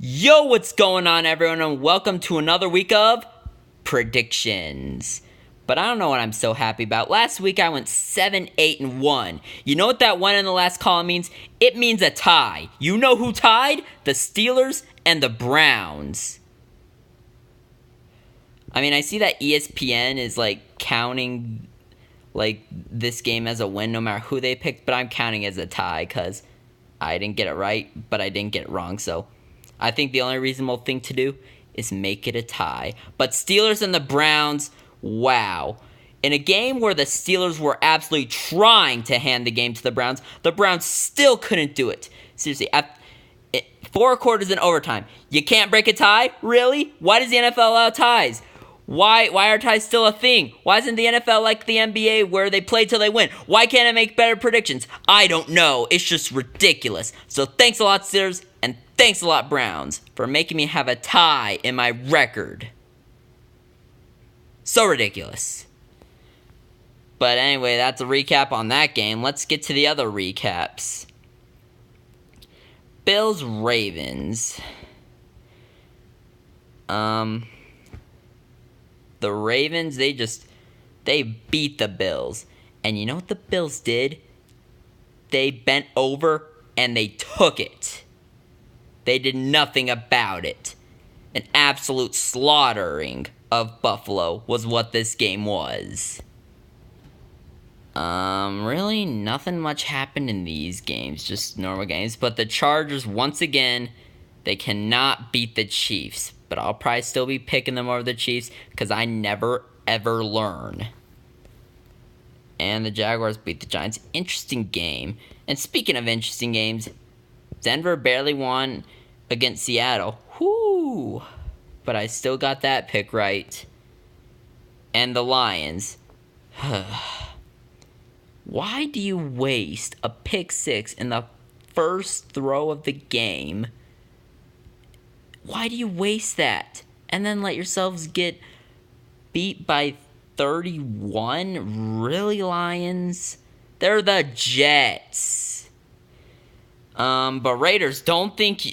Yo, what's going on, everyone, and welcome to another week of predictions. But I don't know what I'm so happy about. Last week I went 7-8-1. You know what that one in the last column means? It means a tie. You know who tied? The Steelers and the Browns. I mean, I see that ESPN is counting this game as a win no matter who they picked, but I'm counting as a tie because I didn't get it right, but I didn't get it wrong, so I think the only reasonable thing to do is make it a tie. But Steelers and the Browns, wow. In a game where the Steelers were absolutely trying to hand the game to the Browns still couldn't do it. Seriously, 4 quarters in overtime. You can't break a tie? Really? Why does the NFL allow ties? Why are ties still a thing? Why isn't the NFL like the NBA where they play till they win? Why can't I make better predictions? I don't know. It's just ridiculous. So thanks a lot, Steelers, and thanks a lot, Browns, for making me have a tie in my record. So ridiculous. But anyway, that's a recap on that game. Let's get to the other recaps. Bills-Ravens. The Ravens, they beat the Bills. And you know what the Bills did? They bent over and they took it. They did nothing about it. An absolute slaughtering of Buffalo was what this game was. Really nothing much happened in these games, just normal games. But the Chargers, once again, they cannot beat the Chiefs. But I'll probably still be picking them over the Chiefs because I never, ever learn. And the Jaguars beat the Giants. Interesting game. And speaking of interesting games, Denver barely won against Seattle. Whoo! But I still got that pick right. And the Lions. Why do you waste a pick six in the first throw of the game? Why do you waste that? And then let yourselves get beat by 31? Really, Lions? They're the Jets. But Raiders, don't think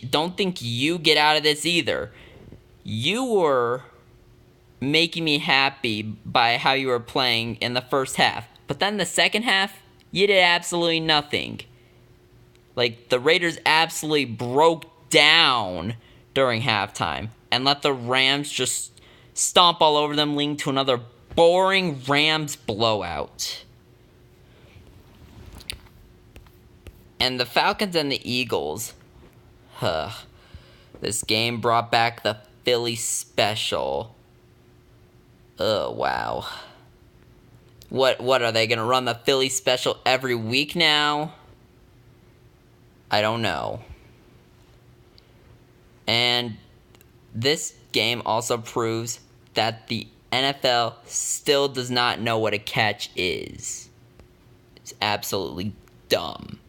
you get out of this either. You were making me happy by how you were playing in the first half. But then the second half, you did absolutely nothing. The Raiders absolutely broke down during halftime and let the Rams just stomp all over them, leading to another boring Rams blowout. And the Falcons and the Eagles. This game brought back the Philly special. Oh, wow. What are they going to run the Philly special every week now? I don't know. And this game also proves that the NFL still does not know what a catch is. It's absolutely dumb.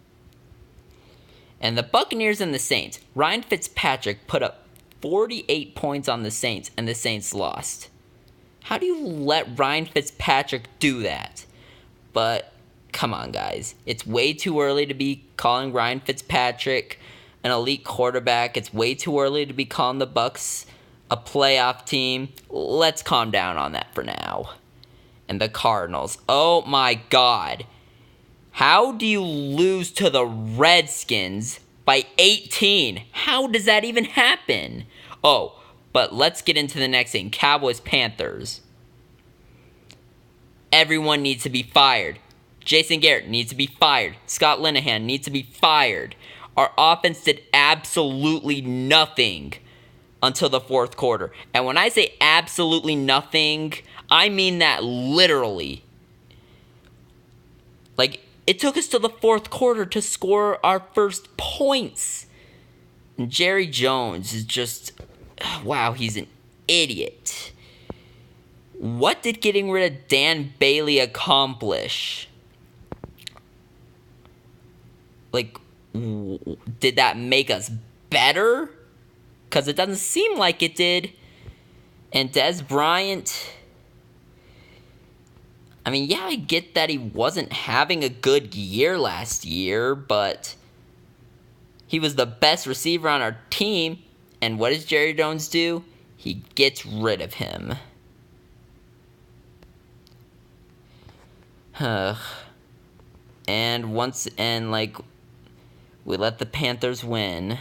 And the Buccaneers and the Saints. Ryan Fitzpatrick put up 48 points on the Saints, and the Saints lost. How do you let Ryan Fitzpatrick do that? But come on, guys. It's way too early to be calling Ryan Fitzpatrick an elite quarterback. It's way too early to be calling the Bucs a playoff team. Let's calm down on that for now. And the Cardinals. Oh my God. How do you lose to the Redskins by 18? How does that even happen? Oh, but let's get into the next thing. Cowboys-Panthers. Everyone needs to be fired. Jason Garrett needs to be fired. Scott Linehan needs to be fired. Our offense did absolutely nothing until the fourth quarter. And when I say absolutely nothing, I mean that literally. It took us to the fourth quarter to score our first points. And Jerry Jones is just, wow, he's an idiot. What did getting rid of Dan Bailey accomplish? Did that make us better? Because it doesn't seem like it did. And Dez Bryant, I mean, yeah, I get that he wasn't having a good year last year, but he was the best receiver on our team, And what does Jerry Jones do? He gets rid of him. And we let the Panthers win.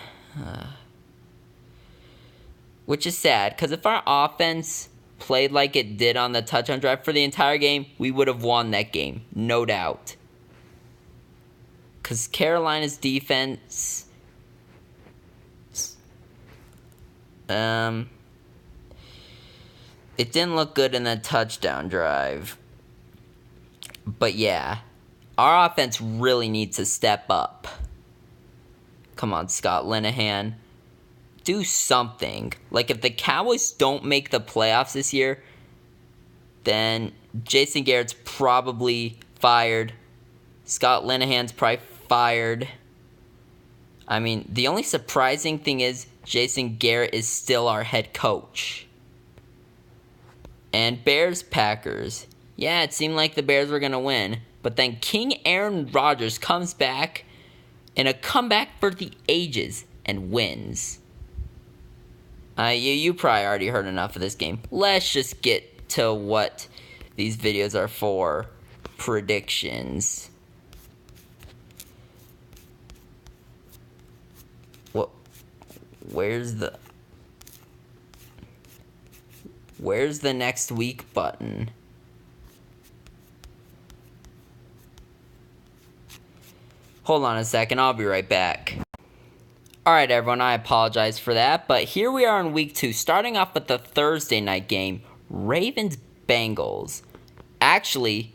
Which is sad, because if our offense played like it did on the touchdown drive for the entire game, we would have won that game, no doubt. Because Carolina's defense, it didn't look good in that touchdown drive. But yeah, our offense really needs to step up. Come on, Scott Linehan. Do something. Like, if the Cowboys don't make the playoffs this year, then Jason Garrett's probably fired. Scott Linehan's probably fired. I mean, the only surprising thing is Jason Garrett is still our head coach. And Bears-Packers. Yeah, it seemed like the Bears were going to win. But then King Aaron Rodgers comes back in a comeback for the ages and wins. You probably already heard enough of this game. Let's just get to what these videos are for. Predictions. Where's the next week button? Hold on a second, I'll be right back. Alright everyone, I apologize for that, but here we are in week 2, starting off with the Thursday night game, Ravens-Bengals. Actually,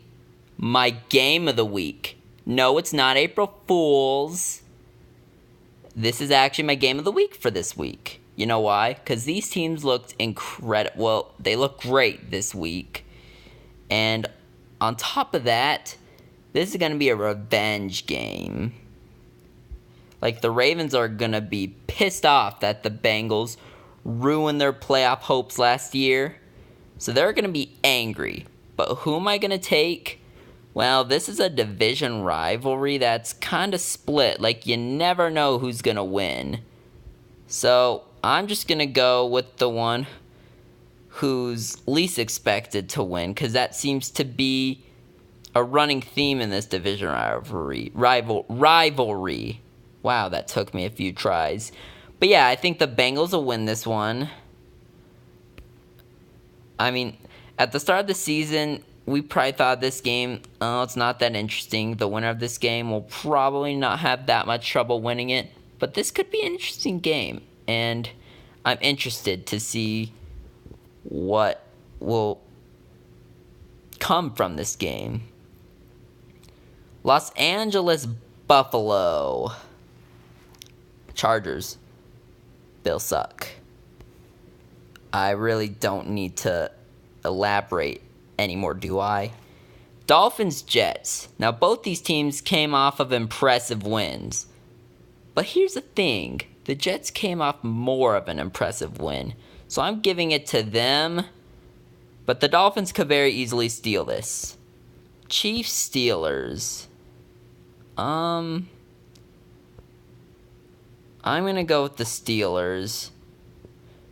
my game of the week. No, it's not April Fool's. This is actually my game of the week for this week. You know why? Because these teams looked incredible. Well, they look great this week. And on top of that, this is going to be a revenge game. Like, the Ravens are going to be pissed off that the Bengals ruined their playoff hopes last year. So they're going to be angry. But who am I going to take? Well, this is a division rivalry that's kind of split. Like, you never know who's going to win. So I'm just going to go with the one who's least expected to win, because that seems to be a running theme in this division rivalry. Wow, that took me a few tries. But yeah, I think the Bengals will win this one. I mean, at the start of the season, we probably thought this game, oh, it's not that interesting. The winner of this game will probably not have that much trouble winning it. But this could be an interesting game. And I'm interested to see what will come from this game. Los Angeles Buffalo. Chargers. Bill suck. I really don't need to elaborate anymore, do I? Dolphins Jets. Now, both these teams came off of impressive wins. But here's the thing. The Jets came off more of an impressive win. So I'm giving it to them. But the Dolphins could very easily steal this. Chiefs Steelers. I'm going to go with the Steelers.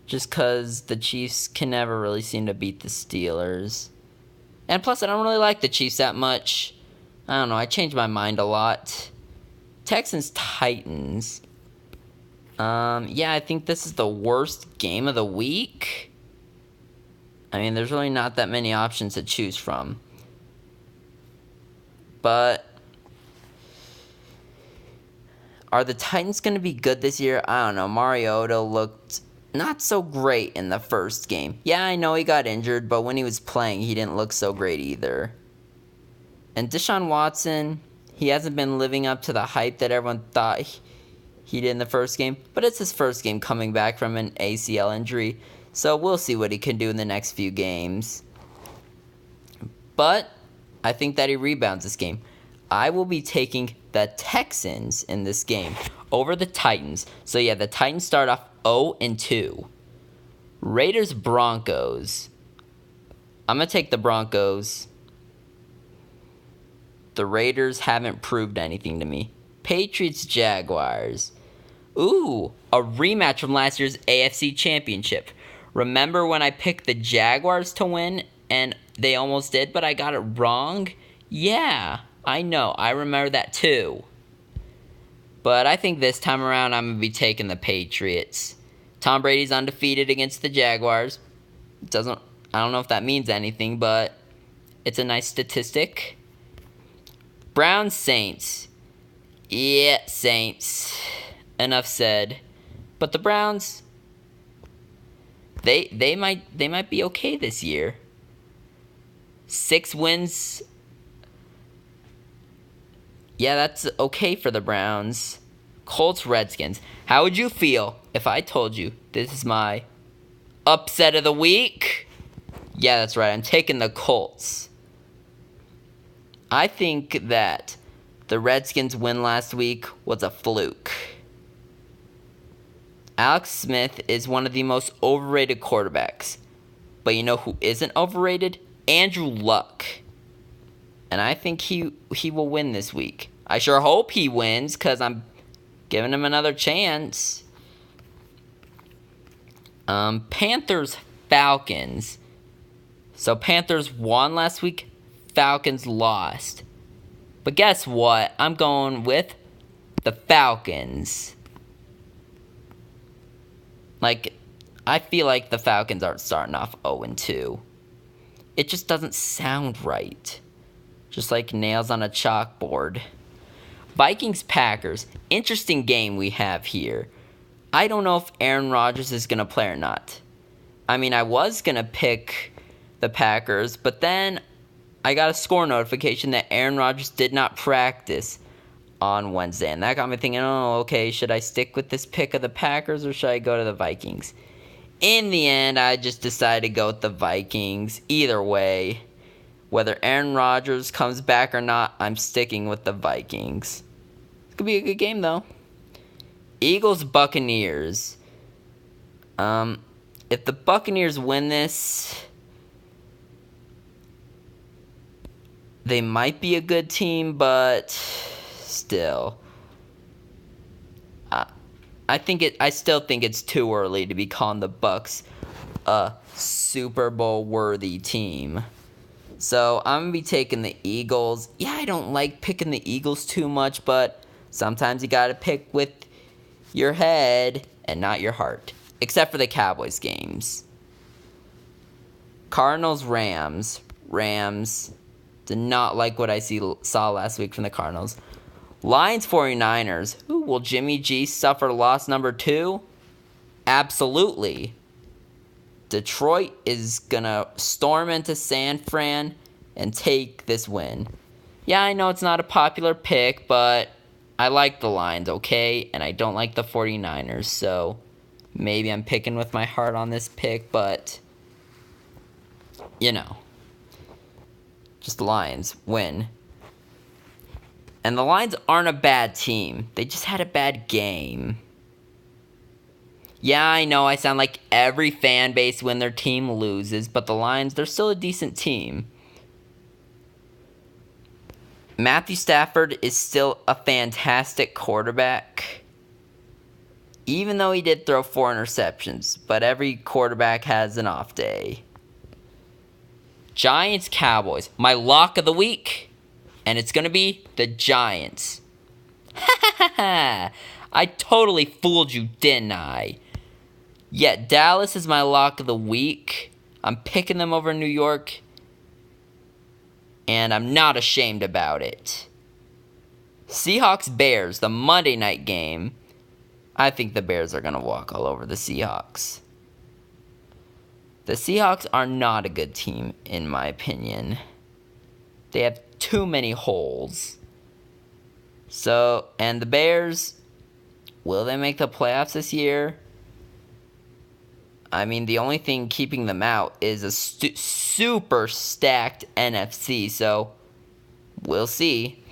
Just because the Chiefs can never really seem to beat the Steelers. And plus, I don't really like the Chiefs that much. I don't know, I changed my mind a lot. Texans Titans. Yeah, I think this is the worst game of the week. I mean, there's really not that many options to choose from. But are the Titans going to be good this year? I don't know. Mariota looked not so great in the first game. Yeah, I know he got injured, but when he was playing, he didn't look so great either. And Deshaun Watson, he hasn't been living up to the hype that everyone thought he did in the first game. But it's his first game coming back from an ACL injury. So we'll see what he can do in the next few games. But I think that he rebounds this game. I will be taking the Texans in this game over the Titans. So yeah, the Titans start off 0-2. Raiders Broncos. I'm going to take the Broncos. The Raiders haven't proved anything to me. Patriots Jaguars. Ooh, a rematch from last year's AFC Championship. Remember when I picked the Jaguars to win and they almost did, but I got it wrong? Yeah, I know. I remember that too. But I think this time around I'm going to be taking the Patriots. Tom Brady's undefeated against the Jaguars. I don't know if that means anything, but it's a nice statistic. Browns Saints. Yeah, Saints. Enough said. But the Browns, they might be okay this year. 6 wins. Yeah, that's okay for the Browns. Colts Redskins. How would you feel if I told you this is my upset of the week? Yeah, that's right. I'm taking the Colts. I think that the Redskins' win last week was a fluke. Alex Smith is one of the most overrated quarterbacks. But you know who isn't overrated? Andrew Luck. And I think he will win this week. I sure hope he wins because I'm giving him another chance. Panthers Falcons. So Panthers won last week. Falcons lost. But guess what? I'm going with the Falcons. I feel like the Falcons aren't starting off 0-2. It just doesn't sound right. Just like nails on a chalkboard. Vikings-Packers. Interesting game we have here. I don't know if Aaron Rodgers is going to play or not. I mean, I was going to pick the Packers, but then I got a score notification that Aaron Rodgers did not practice on Wednesday. And that got me thinking, oh, okay, should I stick with this pick of the Packers or should I go to the Vikings? In the end, I just decided to go with the Vikings. Either way, whether Aaron Rodgers comes back or not, I'm sticking with the Vikings. It's going to be a good game, though. Eagles-Buccaneers. If the Buccaneers win this, they might be a good team, but still. I still think it's too early to be calling the Bucs a Super Bowl worthy team. So I'm going to be taking the Eagles. Yeah, I don't like picking the Eagles too much, but sometimes you got to pick with your head and not your heart. Except for the Cowboys games. Cardinals-Rams. Rams. Did not like what I saw last week from the Cardinals. Lions-49ers. Ooh, will Jimmy G suffer loss number 2? Absolutely. Detroit is going to storm into San Fran and take this win. Yeah, I know it's not a popular pick, but I like the Lions, okay? And I don't like the 49ers, so maybe I'm picking with my heart on this pick, but, you know. Just the Lions win. And the Lions aren't a bad team. They just had a bad game. Yeah, I know I sound like every fan base when their team loses, but the Lions, they're still a decent team. Matthew Stafford is still a fantastic quarterback. Even though he did throw 4 interceptions, but every quarterback has an off day. Giants-Cowboys, my lock of the week. And it's going to be the Giants. I totally fooled you, didn't I? Yeah, Dallas is my lock of the week. I'm picking them over New York. And I'm not ashamed about it. Seahawks-Bears, the Monday night game. I think the Bears are going to walk all over the Seahawks. The Seahawks are not a good team, in my opinion. They have too many holes. So, and the Bears, will they make the playoffs this year? I mean, the only thing keeping them out is a super stacked NFC, so we'll see.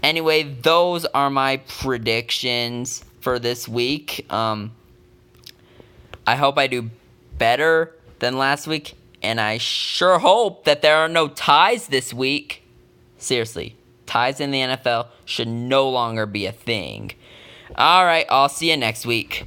Anyway, those are my predictions for this week. I hope I do better than last week, and I sure hope that there are no ties this week. Seriously, ties in the NFL should no longer be a thing. Alright, I'll see you next week.